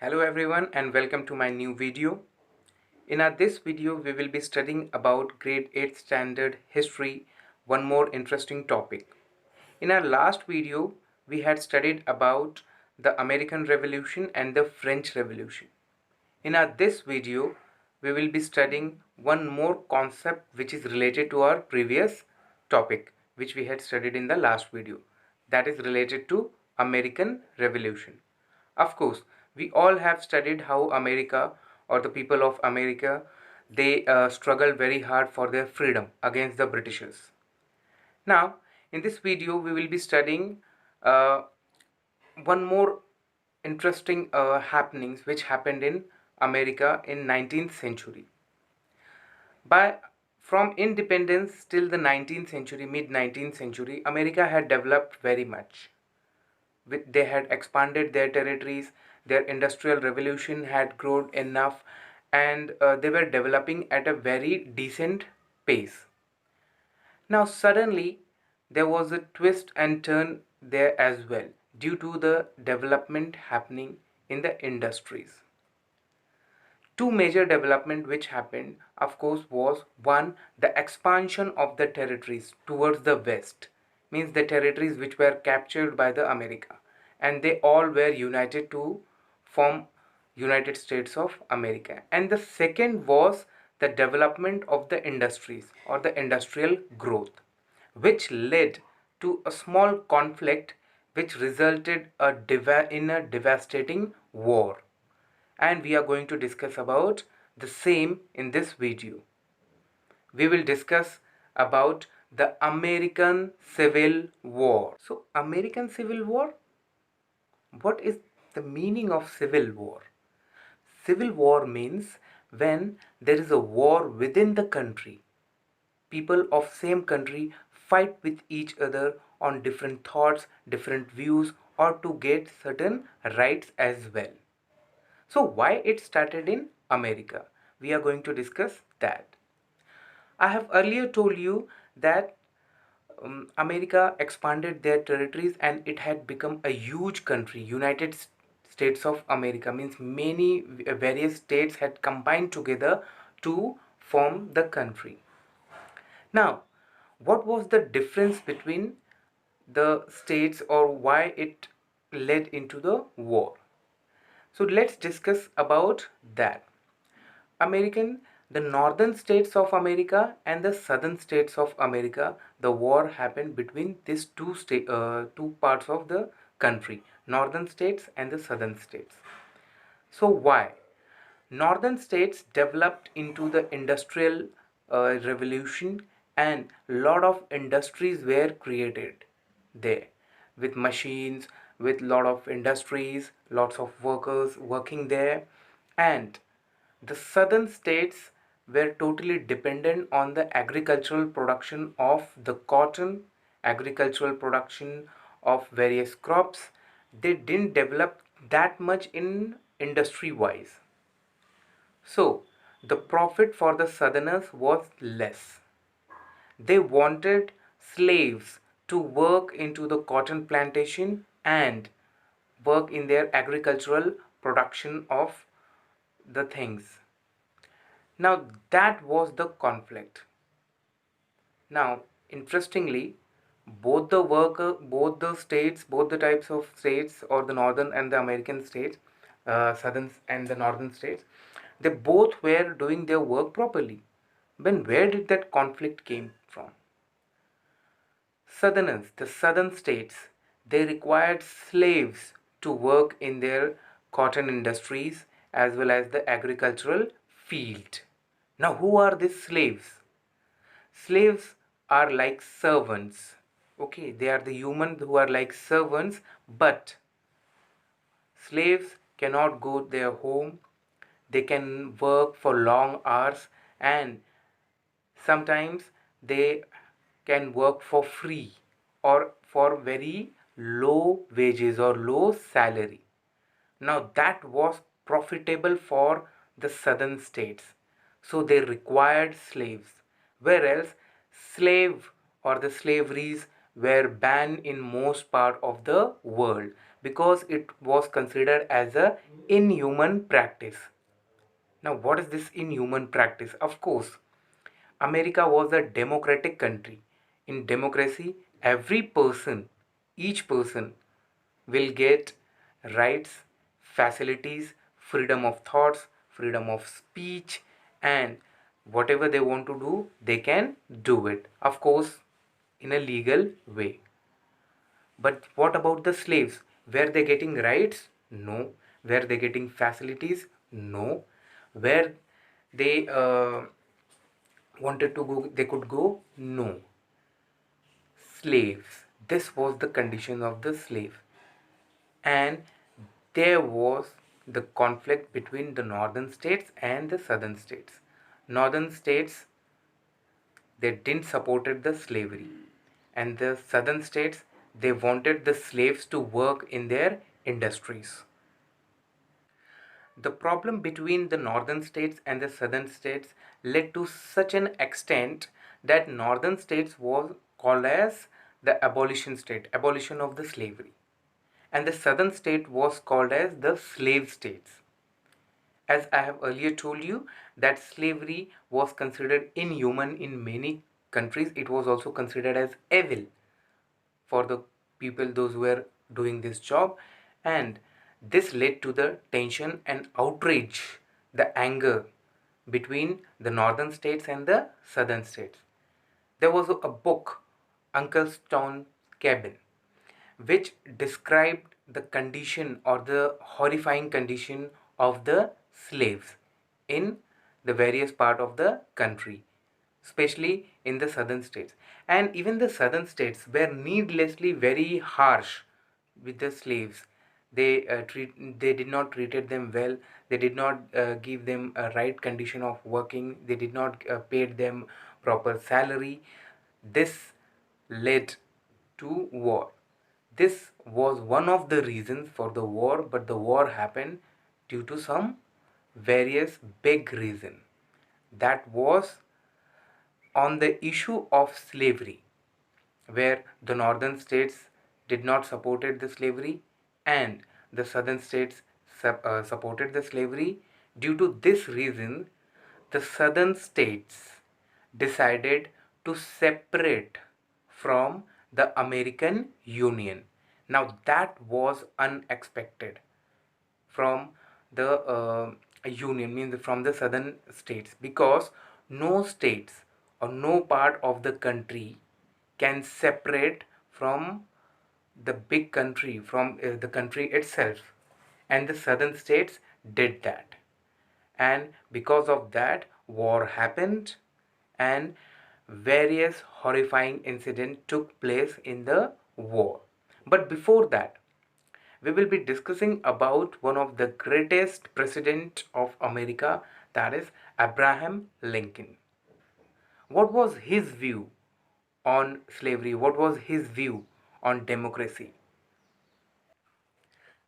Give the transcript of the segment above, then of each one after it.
Hello everyone and welcome to my new video. In this video we will be studying about grade 8 standard history, one more interesting topic. In our last video we had studied about the American Revolution and the French Revolution. In this video we will be studying one more concept which is related to our previous topic which we had studied in the last video, that is related to American Revolution. Of course, we all have studied how America or the people of America they struggled very hard for their freedom against the Britishers. Now, in this video, we will be studying uh, one more interesting happenings which happened in America in 19th century. By from independence till the 19th century, mid 19th century, America had developed very much. They had expanded their territories, their industrial revolution had grown enough, and they were developing at a very decent pace. Now suddenly there was a twist and turn there as well due to the development happening in the industries. Two major development which happened, of course, was one, the expansion of the territories towards the west, means the territories which were captured by the America, and they all were united to form United States of America. And the second was the development of the industries or the industrial growth, which led to a small conflict which resulted in a devastating war, and we are going to discuss about the same in this video. We will discuss about the American Civil War. So, American Civil War, what is the meaning of Civil War? Civil War means when there is a war within the country. People of same country fight with each other on different thoughts, different views, or to get certain rights as well. So why it started in America? We are going to discuss that. I have earlier told you that America expanded their territories and it had become a huge country. United States of America means many various states had combined together to form the country. Now, what was the difference between the states or why it led into the war? So let's discuss about that. The northern states of America and the southern states of America, the war happened between these two parts of the country, northern states and the southern states. So why? Northern states developed into the industrial revolution, and lot of industries were created there, with machines, with lot of industries, lots of workers working there. And the southern states were totally dependent on the agricultural production of the cotton, agricultural production of various crops. They didn't develop that much in industry wise. So the profit for the southerners was less. They wanted slaves to work into the cotton plantation and work in their agricultural production of the things. Now that was the conflict. Now, interestingly, both the states, both the types of states, or the northern and the American states, southern and the northern states, they both were doing their work properly. Then where did that conflict came from? Southerners, the southern states, they required slaves to work in their cotton industries as well as the agricultural field. Now, who are these slaves? Slaves are like servants. Okay, they are the humans who are like servants, but slaves cannot go their home. They can work for long hours, and sometimes they can work for free or for very low wages or low salary. Now that was profitable for the southern states, so they required slaves, whereas slave or the slaveries were banned in most part of the world, because it was considered as a inhuman practice. Now, what is this inhuman practice? Of course, America was a democratic country. In democracy, every person, each person will get rights, facilities, freedom of thoughts, freedom of speech, and whatever they want to do, they can do it. Of course, in a legal way. But what about the slaves? Were they getting rights? No. Were they getting facilities? No. Where they wanted to go, they could go? No. Slaves. This was the condition of the slave. And there was the conflict between the northern states and the southern states. Northern states, they didn't supported the slavery, and the southern states, they wanted the slaves to work in their industries. The problem between the northern states and the southern states led to such an extent that northern states was called as the abolition state, abolition of the slavery, and the southern state was called as the slave states. As I have earlier told you, that slavery was considered inhuman in many countries. It was also considered as evil for the people, those who were doing this job, and this led to the tension and outrage, the anger between the northern states and the southern states. There was a book, Uncle Tom's Cabin, which described the condition or the horrifying condition of the slaves in the various part of the country, especially in the southern states. And even the southern states were needlessly very harsh with the slaves. They did not treated them well. They did not give them a right condition of working. They did not paid them proper salary. This led to war. This was one of the reasons for the war, but the war happened due to some various big reason. That was on the issue of slavery, where the northern states did not supported the slavery and the southern states supported the slavery. Due to this reason, the southern states decided to separate from the American Union. Now that was unexpected from the union, means from the southern states, because no states or no part of the country can separate from the big country, from the country itself, and the southern states did that, and because of that war happened, and various horrifying incidents took place in the war. But before that, we will be discussing about one of the greatest president of America, that is Abraham Lincoln. What was his view on slavery? What was his view on democracy?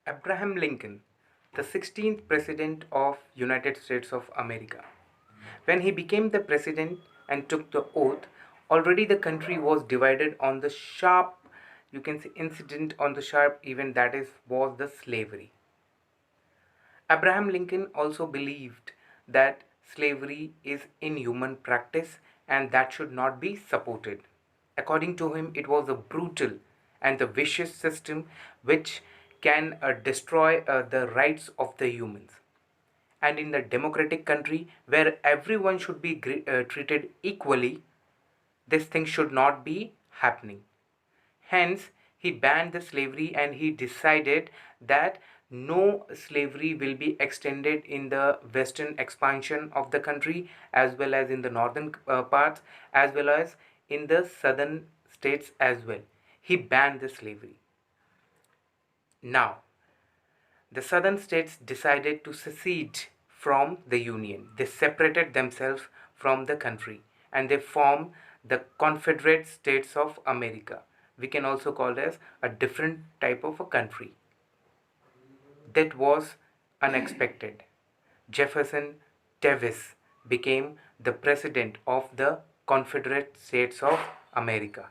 Abraham Lincoln, the 16th president of United States of America. When he became the president and took the oath, already the country was divided on the sharp, you can say, incident on the sharp event, that is was the slavery. Abraham Lincoln also believed that slavery is inhuman practice and that should not be supported. According to him, it was a brutal and a vicious system which can destroy the rights of the humans. And in the democratic country where everyone should be treated equally, this thing should not be happening. Hence, he banned the slavery and he decided that no slavery will be extended in the western expansion of the country, as well as in the northern parts, as well as in the southern states as well. He banned the slavery. Now, the southern states decided to secede from the union. They separated themselves from the country and they formed the Confederate States of America. We can also call it as a different type of a country. That was unexpected. Jefferson Davis became the president of the Confederate States of America.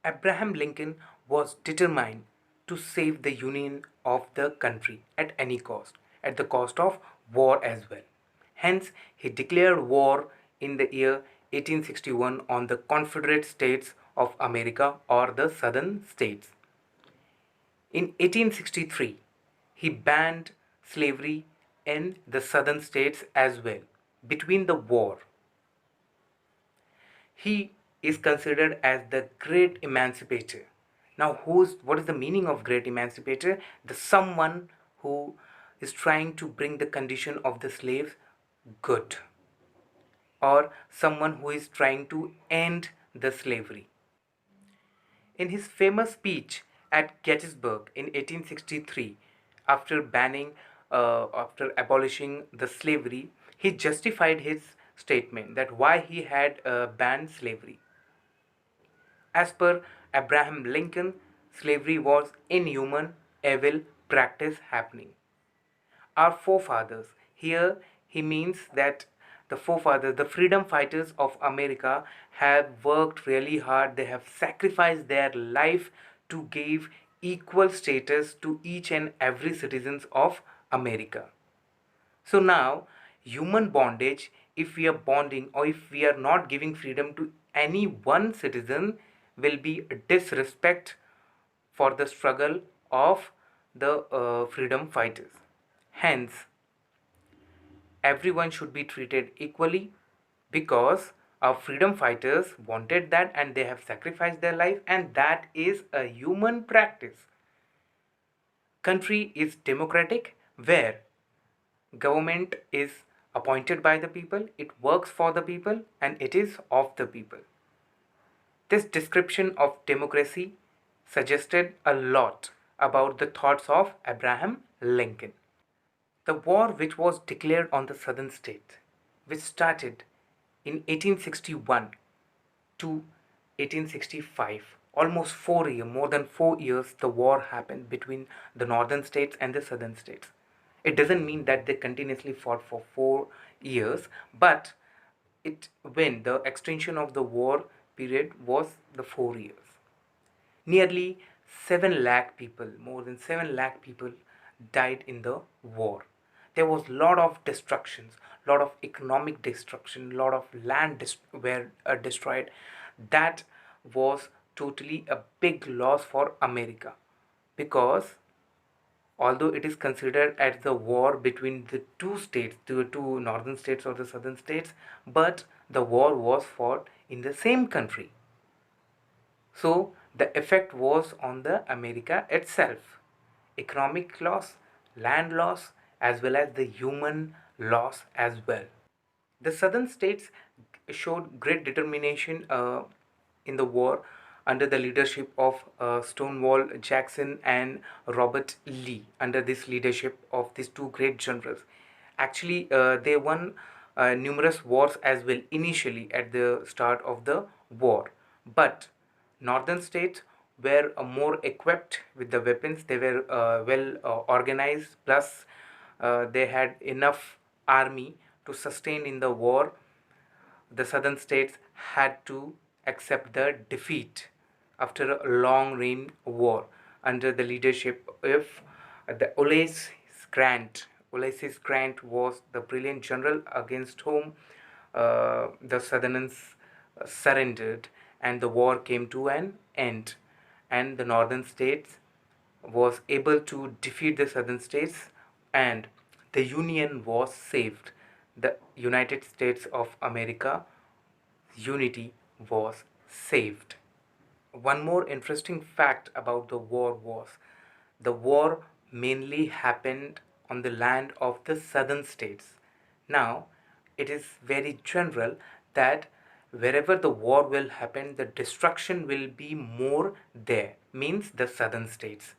Abraham Lincoln was determined to save the union of the country at any cost, at the cost of war as well. Hence, he declared war in the year 1861 on the Confederate States of America, or the Southern States. In 1863, he banned slavery in the Southern States as well. Between the war, he is considered as the great emancipator. Now, what is the meaning of great emancipator? The someone who is trying to bring the condition of the slaves good, or someone who is trying to end the slavery. In his famous speech at Gettysburg in 1863, after after abolishing the slavery, he justified his statement that why he had banned slavery. As per Abraham Lincoln, slavery was inhuman, evil practice happening. Our forefathers, here he means that the forefathers, the freedom fighters of America, have worked really hard. They have sacrificed their life to give equal status to each and every citizens of America. So now, human bondage, if we are bonding or if we are not giving freedom to any one citizen, will be a disrespect for the struggle of the freedom fighters. Hence, everyone should be treated equally, because our freedom fighters wanted that and they have sacrificed their life, and that is a human practice. Country is democratic, where government is appointed by the people, it works for the people, and it is of the people. This description of democracy suggested a lot about the thoughts of Abraham Lincoln. The war which was declared on the southern states, which started in 1861 to 1865, almost 4 years, more than 4 years, the war happened between the northern states and the southern states. It doesn't mean that they continuously fought for 4 years, but when the extension of the war period was the 4 years. Nearly 7 lakh people, more than 7 lakh people died in the war. There was a lot of destructions, lot of economic destruction, lot of land were destroyed. That was totally a big loss for America, because although it is considered as the war between the two states, the two northern states or the southern states, but the war was fought in the same country. So the effect was on the America itself. Economic loss, land loss, as well as the human loss as well. The southern states showed great determination in the war under the leadership of Stonewall Jackson and Robert Lee. Under this leadership of these two great generals, actually they won numerous wars as well initially at the start of the war. But northern states were more equipped with the weapons. They were well organized, plus they had enough army to sustain in the war. The southern states had to accept the defeat after a long reign war under the leadership of the Ulysses Grant. Ulysses Grant was the brilliant general against whom the Southerners surrendered, and the war came to an end, and the northern states was able to defeat the southern states, and the Union was saved. The United States of America unity was saved. One more interesting fact about the war was the war mainly happened on the land of the southern states. Now, it is very general that wherever the war will happen, the destruction will be more there, means the southern states.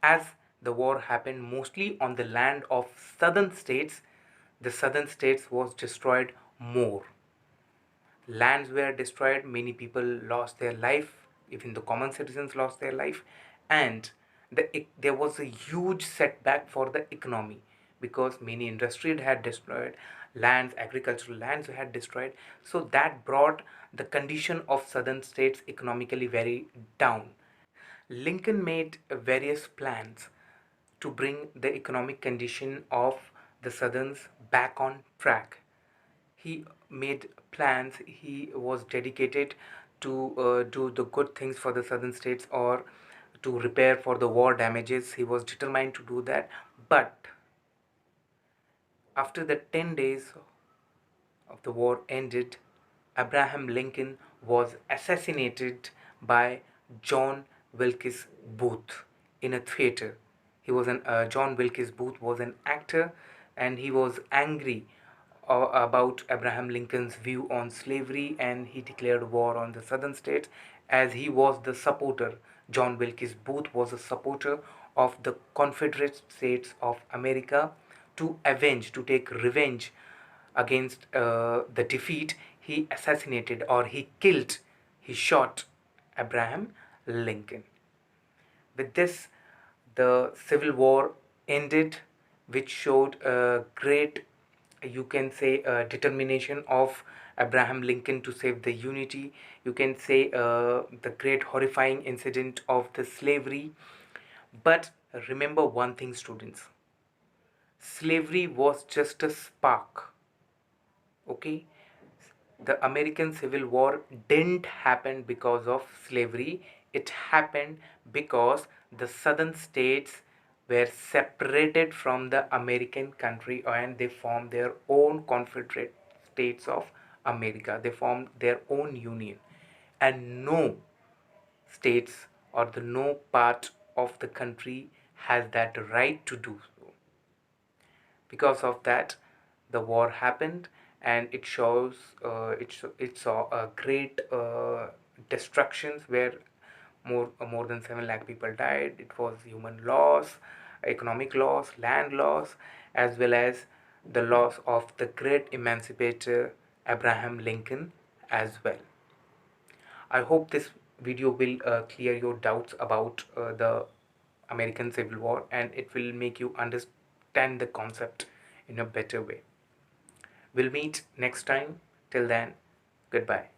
As the war happened mostly on the land of southern states, the southern states was destroyed more. Lands were destroyed, many people lost their life, even the common citizens lost their life, and there was a huge setback for the economy, because many industries had destroyed, lands, agricultural lands had destroyed. So that brought the condition of southern states economically very down. Lincoln made various plans to bring the economic condition of the Southerns back on track. He made plans, he was dedicated to do the good things for the Southern states, or to repair for the war damages. He was determined to do that. But after the 10 days of the war ended, Abraham Lincoln was assassinated by John Wilkes Booth in a theater. John Wilkes Booth was an actor, and he was angry about Abraham Lincoln's view on slavery, and he declared war on the southern states, as he was the supporter. John Wilkes Booth was a supporter of the Confederate States of America, to take revenge against the defeat. He assassinated, or he shot Abraham Lincoln. With this, the Civil War ended, which showed a great, you can say, determination of Abraham Lincoln to save the unity. You can say the great horrifying incident of the slavery. But remember one thing, students: slavery was just a spark. Okay, the American Civil War didn't happen because of slavery. It happened because the southern states were separated from the American country, and they formed their own Confederate States of America. They formed their own union, and no states, or the no part of the country, has that right to do so. Because of that, the war happened, and it shows it saw a great destructions, where more than 7 lakh people died. It was human loss, economic loss, land loss, as well as the loss of the great emancipator Abraham Lincoln as well. I hope this video will clear your doubts about the American Civil War, and it will make you understand the concept in a better way. We'll meet next time. Till then, goodbye.